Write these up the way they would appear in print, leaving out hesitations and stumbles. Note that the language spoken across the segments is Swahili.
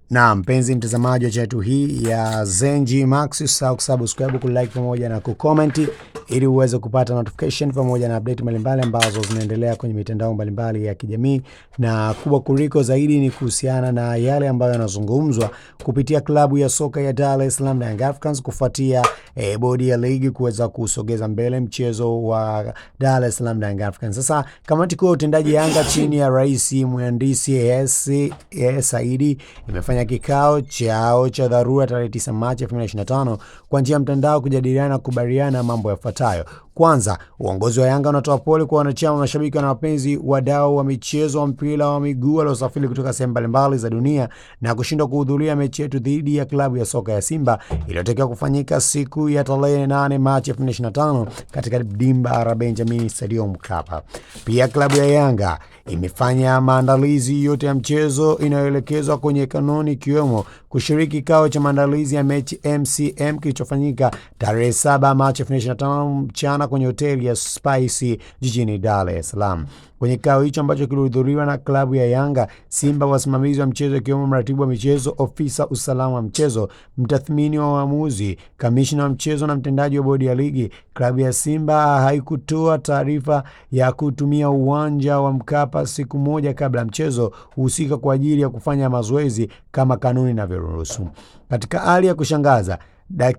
Na mpenzi mtazamaji wa channel hii ya Zenji Max, usisahau kusubscribe, kulike pamoja na kucomment ili uweze kupata notification pamoja na update mbalimbali ambazo zinaendelea kwenye mitandao mbalimbali ya kijamii, na kubwa kuliko zaidi ni kuhusiana na yale ambayo yanazungumzwa kupitia klabu ya soka ya Dar es Salaam Young Africans kufuatia bodi ya ligi kuweza kusogeza mbele mchezo wa Dar es Salaam Young Africans. Sasa kamati kuu ya utendaji Yanga chini ya rais mhandisi Saidi imefanya kikao chao cha dharura tarehe 9 Machi 2025 kwa njia ya mtandao kujadiliana na kubaliana mambo yafuatayo. Kwanza, uongozi wa Yanga unatoa pole kwa wanachama, mashabiki na wapenzi wadau wa michezo wa mpira wa miguu waliosafiri kutoka sehemu mbalimbali za dunia na kushindwa kuhudhuria mechi yetu dhidi ya klabu ya soka ya Simba iliyotakiwa kufanyika siku ya tarehe 8 Machi 2025 katika dimba la Benjamin Stadium Mkapa. Pia klabu ya Yanga imefanya maandalizi yote ya mchezo inayoelekezwa kwenye kanuni, ikiwemo kushiriki kikao cha maandalizi ya mechi MCM kilichofanyika tarehe 7 Machi 2025 mchana kwenye hoteli ya Spice jijini Dar es Salaam. Kwenye kikao hicho ambacho kilihudhuriwa na klabu ya Yanga, Simba, wasimamizi wa mchezo ikiwemo mratibu wa michezo, ofisa usalama wa mchezo, mtathmini wa waamuzi, kamishna wa mchezo na mtendaji wa bodi ya ligi, klabu ya Simba haikutoa taarifa ya kutumia uwanja wa Mkapa siku moja kabla ya mchezo husika kwa ajili ya kufanya mazoezi kama kanuni inavyoruhusu. Katika hali ya kushangaza,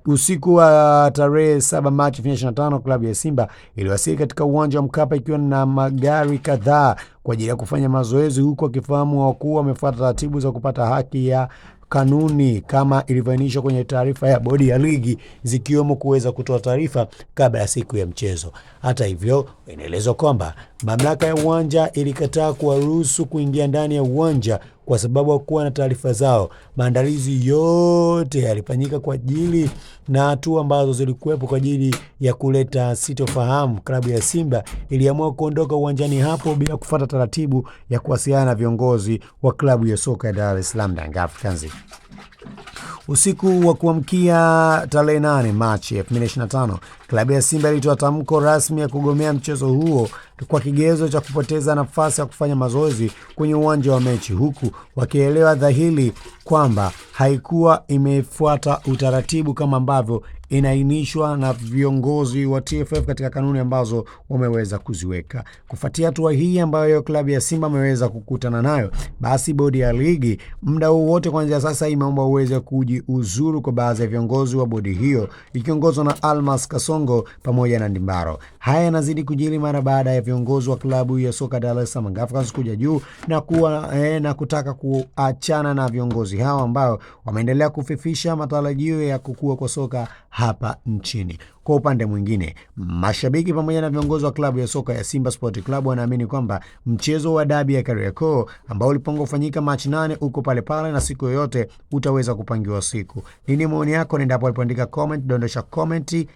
usiku wa tarehe 7 Machi 2025 klabu ya Simba iliwasili katika uwanja wa Mkapa ikiwa na magari kadhaa kwa ajili ya kufanya mazoezi, huku wakifahamu wakuu wamefuata taratibu za kupata haki ya kanuni kama ilivyoainishwa kwenye taarifa ya bodi ya ligi, zikiwemo kuweza kutoa taarifa kabla ya siku ya mchezo. Hata hivyo, inaelezwa kwamba mamlaka ya uwanja ilikataa kuwaruhusu kuingia ndani ya uwanja kwa sababu hakuwa na taarifa zao. Maandalizi yote yalifanyika kwa ajili na hatua ambazo zilikuwepo kwa ajili ya kuleta sitofahamu. Klabu ya Simba iliamua kuondoka uwanjani hapo bila kufuata taratibu ya kuwasiliana na viongozi wa klabu ya soka ya Dar es Salaam Young Africans. Usiku wa kuamkia tarehe 8 Machi 2025, klabu ya Simba ilitoa tamko rasmi ya kugomea mchezo huo kwa kigezo cha kupoteza nafasi ya kufanya mazoezi kwenye uwanja wa mechi, huku wakielewa dhahiri kwamba haikuwa imefuata utaratibu kama ambavyo inainishwa na viongozi wa TFF katika kanuni ambazo wameweza kuziweka. Kufuatia hatua hii ambayo klabu ya Simba ameweza kukutana nayo, basi bodi ya ligi muda wote kuanzia sasa imeomba uweze kujiuzuru kwa baadhi ya viongozi wa bodi hiyo ikiongozwa na Almas Kasongo pamoja na Ndimbaro. Haya yanazidi kujiri mara baada ya viongozi wa klabu ya soka Dar es Salaam Young Africans kuja juu na kutaka kuachana na viongozi hao ambao wameendelea kufifisha matarajio ya kukua kwa soka hapa nchini. Kwa upande mwingine, mashabiki pamoja na viongozi wa klabu ya soka ya Simba Sport Club wanaamini kwamba mchezo wa dabi ya Kariakoo ambao ulipangwa kufanyika Machi 8 uko pale pale na siku yoyote utaweza kupangiwa siku. Nini maoni yako? Nenda hapo alipoandika comment, dondosha comment ya